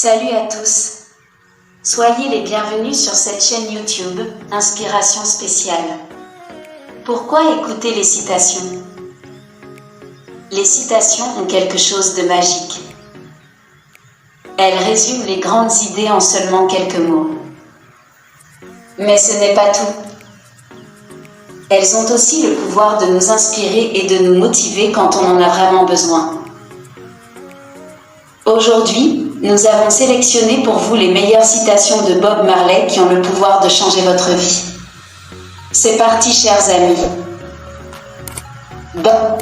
Salut à tous. Soyez les bienvenus sur cette chaîne YouTube, Inspiration spéciale. Pourquoi écouter les citations? Les citations ont quelque chose de magique. Elles résument les grandes idées en seulement quelques mots. Mais ce n'est pas tout. Elles ont aussi le pouvoir de nous inspirer et de nous motiver quand on en a vraiment besoin. Aujourd'hui, nous avons sélectionné pour vous les meilleures citations de Bob Marley qui ont le pouvoir de changer votre vie. C'est parti, chers amis. Bob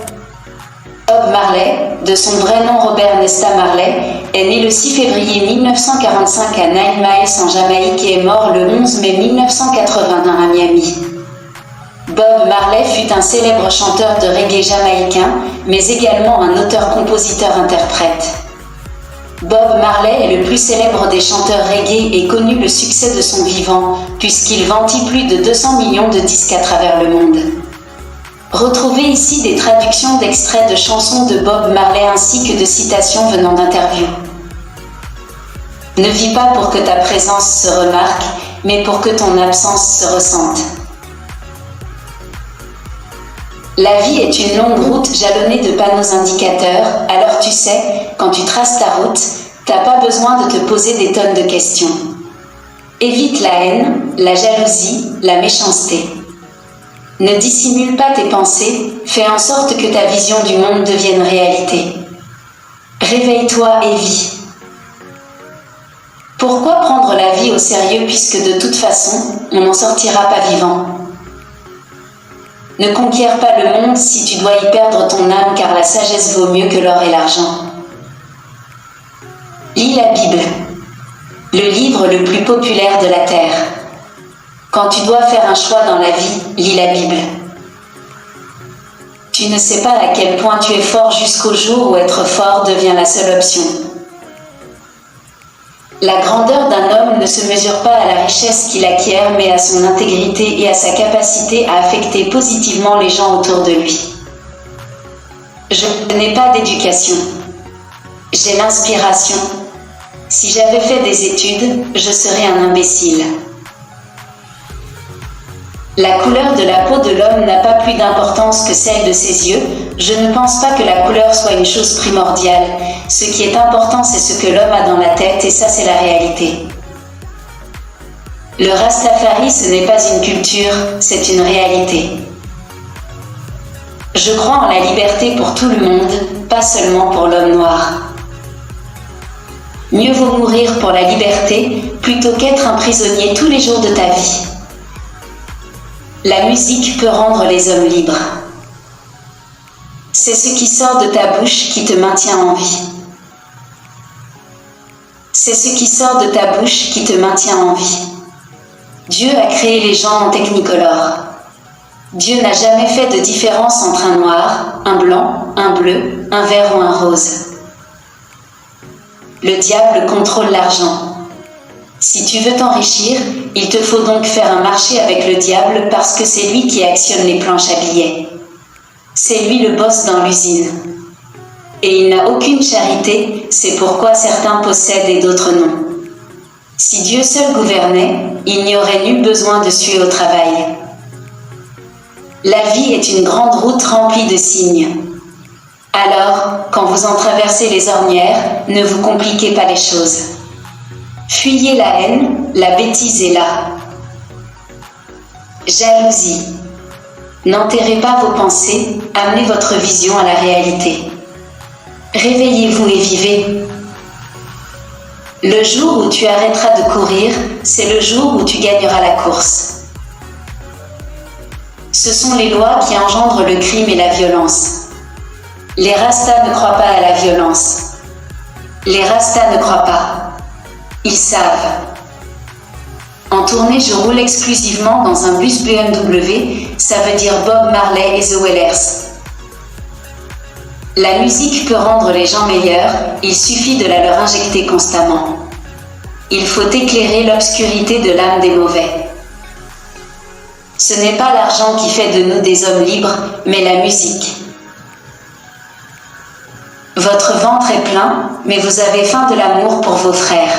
Marley, de son vrai nom Robert Nesta Marley, est né le 6 février 1945 à 9 Miles en Jamaïque et est mort le 11 mai 1981 à Miami. Bob Marley fut un célèbre chanteur de reggae jamaïcain, mais également un auteur-compositeur-interprète. Bob Marley est le plus célèbre des chanteurs reggae et connut le succès de son vivant, puisqu'il vendit plus de 200 millions de disques à travers le monde. Retrouvez ici des traductions d'extraits de chansons de Bob Marley ainsi que de citations venant d'interviews. Ne vis pas pour que ta présence se remarque, mais pour que ton absence se ressente. La vie est une longue route jalonnée de panneaux indicateurs, alors tu sais, quand tu traces ta route, t'as pas besoin de te poser des tonnes de questions. Évite la haine, la jalousie, la méchanceté. Ne dissimule pas tes pensées, fais en sorte que ta vision du monde devienne réalité. Réveille-toi et vis. Pourquoi prendre la vie au sérieux puisque de toute façon, on n'en sortira pas vivant? Ne conquiers pas le monde si tu dois y perdre ton âme car la sagesse vaut mieux que l'or et l'argent. Lis la Bible, le livre le plus populaire de la Terre. Quand tu dois faire un choix dans la vie, lis la Bible. Tu ne sais pas à quel point tu es fort jusqu'au jour où être fort devient la seule option. La grandeur d'un homme ne se mesure pas à la richesse qu'il acquiert, mais à son intégrité et à sa capacité à affecter positivement les gens autour de lui. Je n'ai pas d'éducation. J'ai l'inspiration. Si j'avais fait des études, je serais un imbécile. La couleur de la peau de l'homme n'a pas plus d'importance que celle de ses yeux. Je ne pense pas que la couleur soit une chose primordiale. Ce qui est important, c'est ce que l'homme a dans la tête, et ça, c'est la réalité. Le Rastafari, ce n'est pas une culture, c'est une réalité. Je crois en la liberté pour tout le monde, pas seulement pour l'homme noir. Mieux vaut mourir pour la liberté, plutôt qu'être un prisonnier tous les jours de ta vie. La musique peut rendre les hommes libres. C'est ce qui sort de ta bouche qui te maintient en vie. C'est ce qui sort de ta bouche qui te maintient en vie. Dieu a créé les gens en technicolore. Dieu n'a jamais fait de différence entre un noir, un blanc, un bleu, un vert ou un rose. Le diable contrôle l'argent. Si tu veux t'enrichir, il te faut donc faire un marché avec le diable parce que c'est lui qui actionne les planches à billets. C'est lui le boss dans l'usine. Et il n'a aucune charité, c'est pourquoi certains possèdent et d'autres non. Si Dieu seul gouvernait, il n'y aurait nul besoin de suer au travail. La vie est une grande route remplie de signes. Alors, quand vous en traversez les ornières, ne vous compliquez pas les choses. Fuyez la haine, la bêtise est là. Jalousie. N'enterrez pas vos pensées, amenez votre vision à la réalité. Réveillez-vous et vivez. Le jour où tu arrêteras de courir, c'est le jour où tu gagneras la course. Ce sont les lois qui engendrent le crime et la violence. Les Rastas ne croient pas à la violence. Les Rastas ne croient pas. Ils savent. En tournée, je roule exclusivement dans un bus BMW, ça veut dire Bob Marley et The Wailers. La musique peut rendre les gens meilleurs, il suffit de la leur injecter constamment. Il faut éclairer l'obscurité de l'âme des mauvais. Ce n'est pas l'argent qui fait de nous des hommes libres, mais la musique. Votre ventre est plein, mais vous avez faim de l'amour pour vos frères.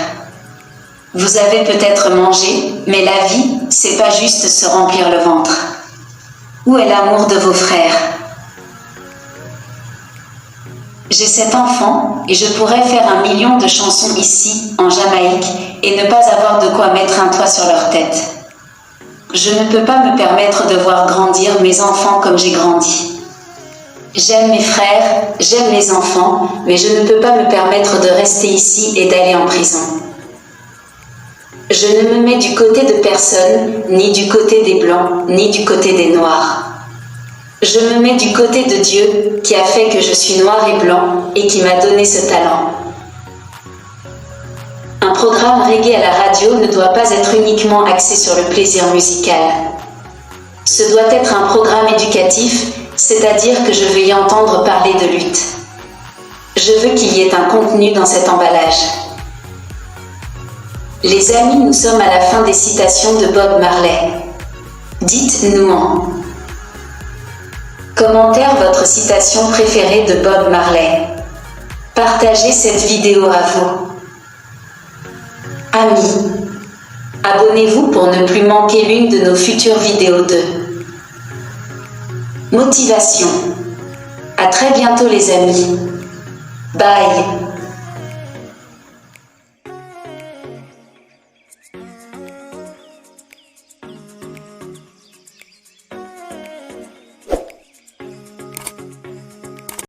Vous avez peut-être mangé, mais la vie, c'est pas juste se remplir le ventre. Où est l'amour de vos frères? J'ai 7 enfants, et je pourrais faire 1 million de chansons ici, en Jamaïque, et ne pas avoir de quoi mettre un toit sur leur tête. Je ne peux pas me permettre de voir grandir mes enfants comme j'ai grandi. J'aime mes frères, j'aime mes enfants, mais je ne peux pas me permettre de rester ici et d'aller en prison. Je ne me mets du côté de personne, ni du côté des Blancs, ni du côté des Noirs. Je me mets du côté de Dieu, qui a fait que je suis noir et blanc, et qui m'a donné ce talent. Un programme reggae à la radio ne doit pas être uniquement axé sur le plaisir musical. Ce doit être un programme éducatif, c'est-à-dire que je veux y entendre parler de lutte. Je veux qu'il y ait un contenu dans cet emballage. Les amis, nous sommes à la fin des citations de Bob Marley. Dites-nous-en commentaire votre citation préférée de Bob Marley. Partagez cette vidéo à vous. Amis, abonnez-vous pour ne plus manquer l'une de nos futures vidéos de motivation. À très bientôt les amis. Bye.